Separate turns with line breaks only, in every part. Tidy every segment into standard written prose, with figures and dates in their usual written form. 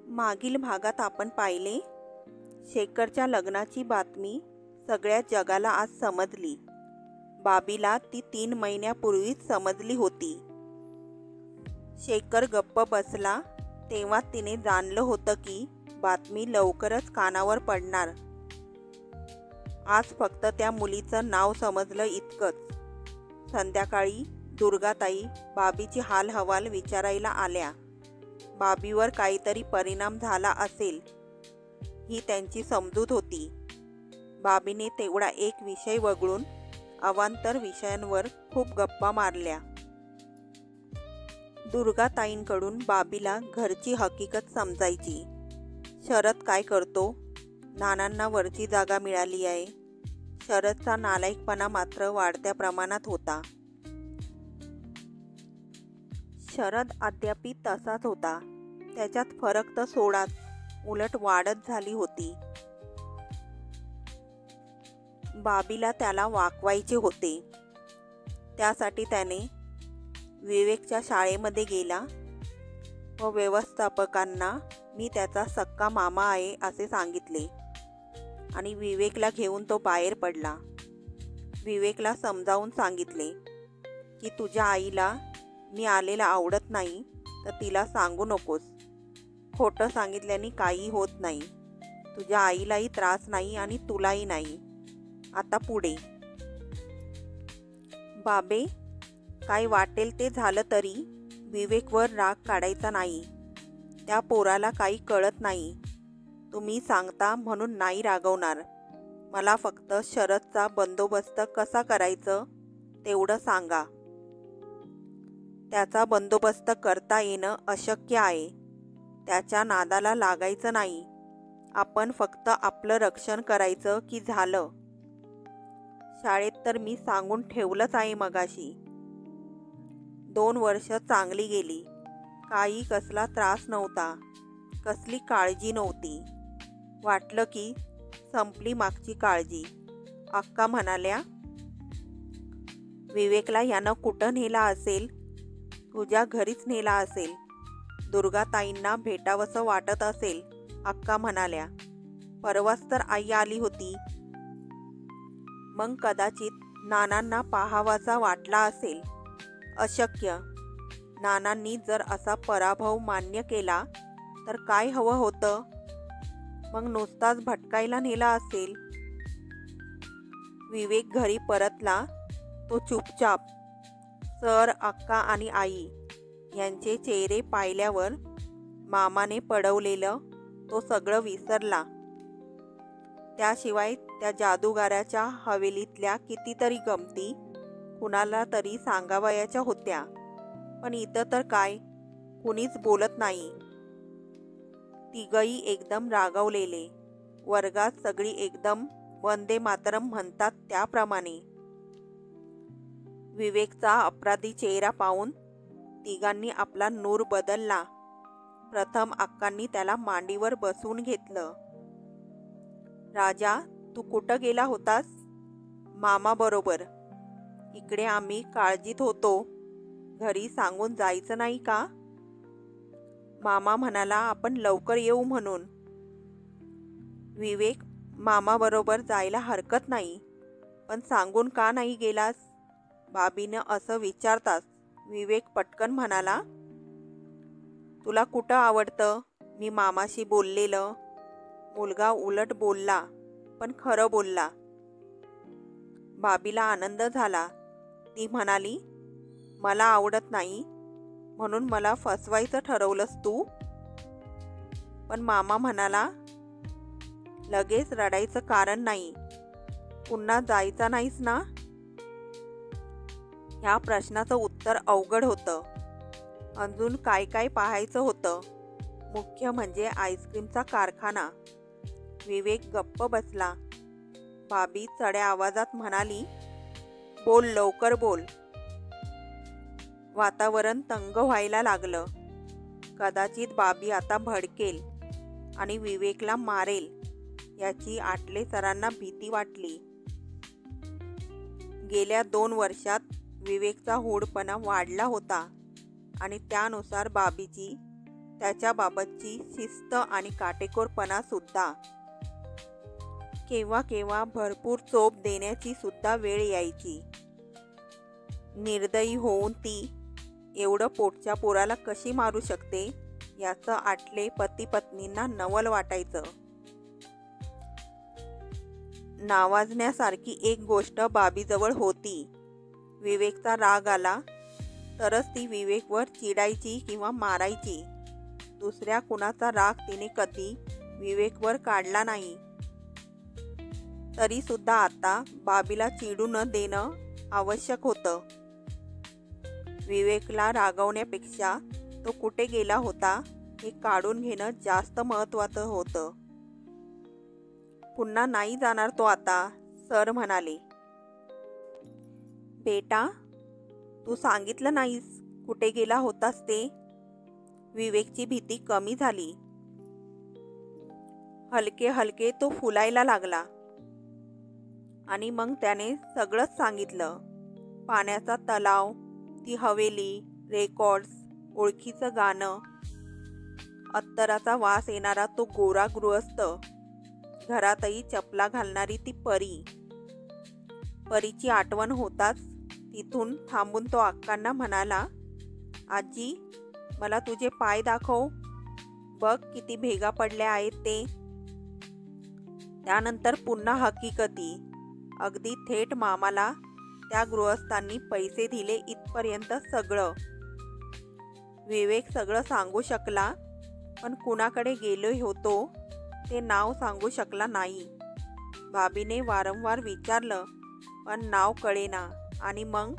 मागील भागात आपण पाहिले, शेखरच्या लग्नाची बातमी सगळ्या जगाला आज समजली. बाबीला ती 3 महिन्यापूर्वीच समजली होती. शेखर गप्प बसला तेव्हा तिने जाणलं होतं की बातमी लवकरच कानावर पडणार. आज फक्त त्या मुलीचं नाव समजलं इतकंच. संध्याकाळी दुर्गाताई बाबीची हालहवाल विचारायला आल्या. बाबीवर काहीतरी परिणाम झाला असेल ही त्यांची समजूत होती. बाबीने तेवढा एक विषय वगळून अवांतर विषयांवर खूप गप्पा मारल्या. दुर्गाताईंकडून बाबीला घरची हकीकत समजायची. शरद काय करतो? नानांना वरची जागा मिळाली आहे. शरदचा नालायकपणा मात्र वाढत्या प्रमाणात होता. शरद अद्यापी तसाच होता. त्याच्यात फरक तर सोडाच, उलट वाढत झाली होती. बाबीला त्याला वाकवायचे होते. त्यासाठी त्याने विवेकच्या शाळेमध्ये गेला व व्यवस्थापकांना मी त्याचा सक्का मामा आहे असे सांगितले आणि विवेकला घेऊन तो बाहेर पडला. विवेकला समजावून सांगितले की तुझ्या आईला मी आलेला आवडत नाही तर तिला सांगू नकोस. खोटं सांगितल्याने काही होत नाही. तुझ्या आईलाही त्रास नाही आणि तुलाही नाही. आता पुढे. बाबे, काय वाटेल ते झालं तरी विवेकवर राग काढायचा नाही. त्या पोराला काही कळत नाही. तुम्ही सांगता म्हणून नाही रागवणार. मला फक्त शरदचा बंदोबस्त कसा करायचं तेवढं सांगा. त्याचा बंदोबस्त करता येणं अशक्य आहे. त्याच्या नादाला लागायचं नाही. आपण फक्त आपलं रक्षण करायचं की झालं. शाळेत तर मी सांगून ठेवलंच आहे मगाशी. 2 वर्ष चांगली गेली. काही कसला त्रास नव्हता. कसली काळजी नव्हती. वाटलं की संपली मागची काळजी. अक्का म्हणाल्या, विवेकला यानं कुठं नेला असेल? तुझ्या घरीच नेला असेल. दुर्गाताईंना भेटावंसं वाटत असेल. अक्का म्हणाल्या, परवाच तर आई आली होती. मग कदाचित नानांना पाहावासा वाटला असेल. अशक्य. नानांनी जर असा पराभव मान्य केला तर काय हवं होतं? मग नुसताच भटकायला नेला असेल. विवेक घरी परतला. तो चुपचाप. सर, अक्का आणि आई यांचे चेहरे पाहिल्यावर मामाने पडवलेलं तो सगळं विसरला. त्याशिवाय त्या जादूगाराच्या हवेलीतल्या कितीतरी गमती कुणाला तरी सांगावयाच्या होत्या. पण इथं तर काय, कुणीच बोलत नाही. तिघही एकदम रागावलेले. वर्गात सगळी एकदम वंदे मातरम म्हणतात त्याप्रमाणे. विवेकचा अपराधी चेहरा पाहून तिघांनी आपला नूर बदलला. प्रथम अक्कांनी त्याला मांडीवर बसवून घेतलं. राजा, तू कुठं गेला होतास? मामाबरोबर. इकडे आम्ही काळजीत होतो. घरी सांगून जायचं नाही का? मामा म्हणाला आपण लवकर येऊ म्हणून. विवेक, मामाबरोबर जायला हरकत नाही, पण सांगून का नाही गेलास? बाबीनं असं विचारताच विवेक पटकन म्हणाला, तुला कुठं आवडतं मी मामाशी बोललेलं? मुलगा उलट बोलला, पण खरं बोलला. बाबीला आनंद झाला. ती म्हणाली, मला आवडत नाही म्हणून मला फसवायचं ठरवलंस तू? पण मामा म्हणाला, लगेच रडायचं कारण नाही. पुन्हा जायचा नाहीस ना? ह्या प्रश्नाचं उत्तर अवघड होतं. अजून काय काय पाहायचं होतं. मुख्य म्हणजे आईस्क्रीमचा कारखाना. विवेक गप्प बसला. बाबी चढ्या आवाजात म्हणाली, बोल, लवकर बोल. वातावरण तंग व्हायला लागलं. कदाचित बाबी आता भडकेल आणि विवेकला मारेल याची आटले सरांना भीती वाटली. गेल्या 2 वर्षात विवेकचा हूडपणा वाढला होता आणि त्यानुसार बाबीची त्याच्याबाबतची शिस्त आणि काटेकोरपणा सुद्धा. केव्हा केव्हा भरपूर चोप देण्याची सुद्धा वेळ यायची. निर्दयी होऊन ती एवढं पोटच्या पोराला कशी मारू शकते याचं आटले पती पत्नींना नवल वाटायचं. नावाजण्यासारखी एक गोष्ट बाबीजवळ होती. विवेकचा राग आला तरच ती विवेकवर चिडायची किंवा मारायची. दुसऱ्या कुणाचा राग तिने कधी विवेकवर काढला नाही. तरी सुद्धा आता बाबीला चिडू न देणं आवश्यक होतं. विवेकला रागवण्यापेक्षा तो कुठे गेला होता हे काढून घेणं जास्त महत्त्वाचं होतं. पुन्हा नाही जाणार तो आता, सर म्हणाले. बेटा, तू सांगितलं नाहीस कुठे गेला होतास ते. विवेकची भीती कमी झाली. हलके हलके तो फुलायला लागला आणि मग त्याने सगळंच सांगितलं. पाण्याचा तलाव, ती हवेली, रेकॉर्ड्स, ओळखीचं गाणं, अत्तराचा वास येणारा तो गोरा गृहस्थ, घरातही चपला घालणारी ती परी. परीची आठवण होताच तिथून थांबून तो अक्कांना म्हणाला, आजी, मला तुझे पाय दाखव, बघ किती भेगा पडल्या आहेत ते. त्यानंतर पुन्हा हकीकती, अगदी थेट मामाला त्या गृहस्थांनी पैसे दिले इथपर्यंत सगळं. विवेक सगळं सांगू शकला, पण कुणाकडे गेलो होतो ते नाव सांगू शकला नाही. बाबीने वारंवार विचारलं, पण नाव कळेना. आणि मग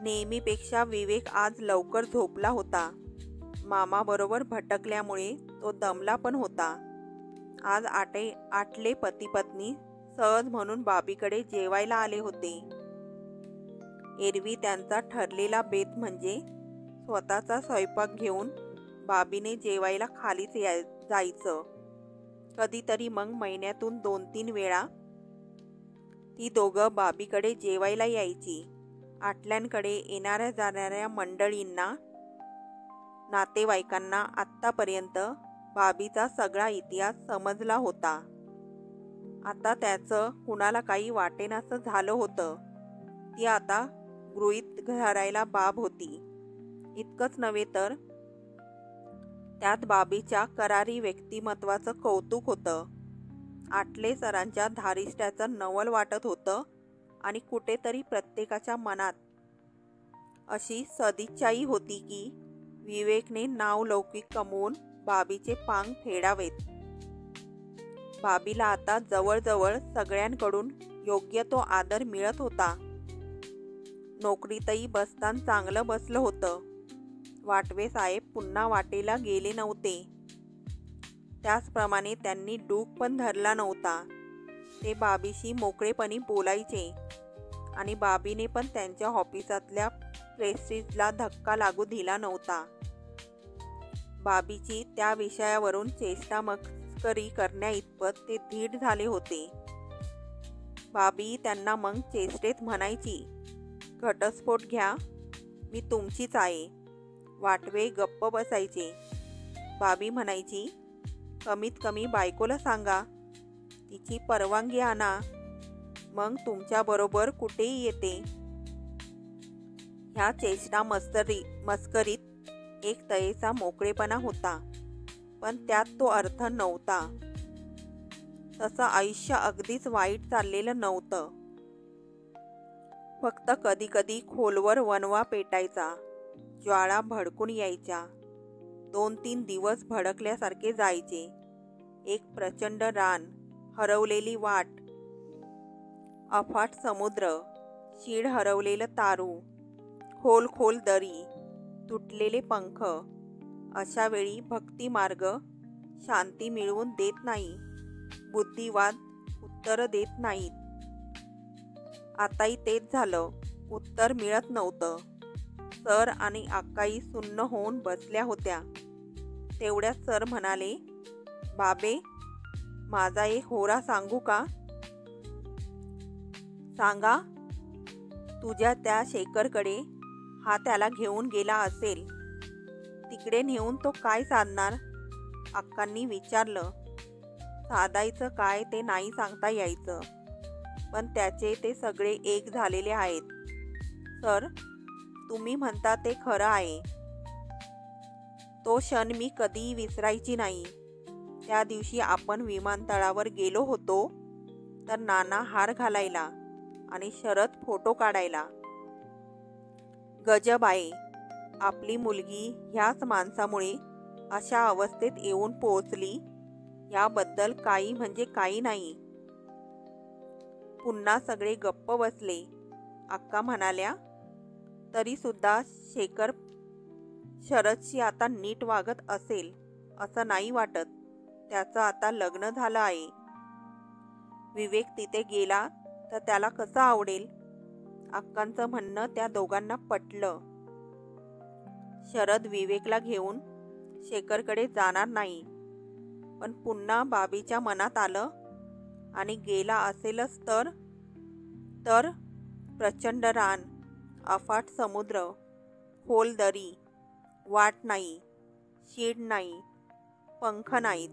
नेहमीपेक्षा विवेक आज लवकर झोपला होता. मामाबरोबर भटकल्यामुळे तो दमला पण होता. आज आटले पती पत्नी सहज म्हणून बाबीकडे जेवायला आले होते. एरवी त्यांचा ठरलेला बेत म्हणजे स्वतःचा स्वयंपाक घेऊन बाबीने जेवायला खालीच जायचं. कधीतरी मग महिन्यातून 2-3 वेळा ती दोघं बाबीकडे जेवायला यायची. आटल्यांकडे येणाऱ्या जाणाऱ्या मंडळींना, नातेवाईकांना आत्तापर्यंत बाबीचा सगळा इतिहास समजला होता. आता त्याचं कुणाला काही वाटेनासं झालं होतं. ती आता गृहीत धरायला बाब होती. इतकंच नव्हे तर त्यात बाबीच्या करारी व्यक्तिमत्वाचं कौतुक होतं. आटले सरांच्या धारिष्ट्याचं नवल वाटत होतं आणि कुठेतरी प्रत्येकाच्या मनात अशी सदिच्छाही होती की विवेकने नावलौकिक कमवून बाबीचे पांग फेडावेत. बाबीला आता जवळजवळ सगळ्यांकडून योग्य तो आदर मिळत होता. नोकरीतही बस्तान चांगलं बसलं होतं. वाटवे साहेब पुन्हा वाटेला गेले नव्हते. त्याचप्रमाणे त्यांनी डूक पण धरला नव्हता. ते बाबीशी मोकळेपणी बोलायचे आणि बाबीने पण त्यांच्या ऑफिसातल्या प्रेस्टिजला धक्का लागू दिला नव्हता. बाबीची त्या विषयावरून चेष्टा मस्करी करण्याइतपत ते धीट झाले होते. बाबी त्यांना मग चेष्टेत म्हणायची, घटस्फोट घ्या, मी तुमचीच आहे. वाटवे गप्प बसायचे. बाबी म्हणायची, कमीत कमी बायकोला सांगा, तिची परवानगी आणा, मग तुमच्याबरोबर कुठेही येते. ह्या चेष्टा मस्करीत एक तऱ्हेचा मोकळेपणा होता, पण त्यात तो अर्थ नव्हता. तसं आयुष्य अगदीच वाईट चाललेलं नव्हतं. फक्त कधीकधी खोलवर वणवा पेटायचा, ज्वाळा भडकून यायच्या. 2-3 दिवस भडकल्यासारखे जायचे. एक प्रचंड रान, हरवलेली वाट, अफाट समुद्र, शीड हरवलेलं तारू, खोल खोल दरी, तुटलेले पंख. अशा वेळी भक्तिमार्ग शांती मिळवून देत नाही, बुद्धिवाद उत्तरं देत नाहीत. आताही तेच झालं. उत्तर मिळत नव्हतं. सर आणि अक्काई सुन्न होऊन बसल्या होत्या. तेवढ्यात सर म्हणाले, बाबे, माझा एक होरा सांगू का? सांगा. तुझ्या त्या शेखरकडे हा त्याला घेऊन गेला असेल. तिकडे नेऊन तो काय साधणार? अक्कांनी विचारलं. साधायचं काय ते नाही सांगता यायचं, पण त्याचे ते सगळे एक झालेले आहेत. सर, तुम्ही म्हणता ते खरं आहे. तो क्षण मी कधीही विसरायची नाही. त्या दिवशी आपण विमानतळावर गेलो होतो तर नाना हार घालायला आणि शरद फोटो काढायला. गजब आहे, आपली मुलगी ह्याच माणसामुळे अशा अवस्थेत येऊन पोहोचली याबद्दल काही म्हणजे काही नाही. पुन्हा सगळे गप्प बसले. अक्का म्हणाल्या, तरी सुद्धा शेखर शरदशी आता नीट वागत असेल असं नाही वाटत. त्याचं आता लग्न झालं आहे. विवेक तिथे गेला तर त्याला कसं आवडेल? अक्कांचं म्हणणं त्या दोघांना पटलं. शरद विवेकला घेऊन शेखरकडे जाणार नाही, पण पुन्हा बाबीच्या मनात आलं आणि गेला असेलच तर प्रचंड रान, अफाट समुद्र, खोल दरी, वाट नाही, शीड नाही, पंख नाहीत.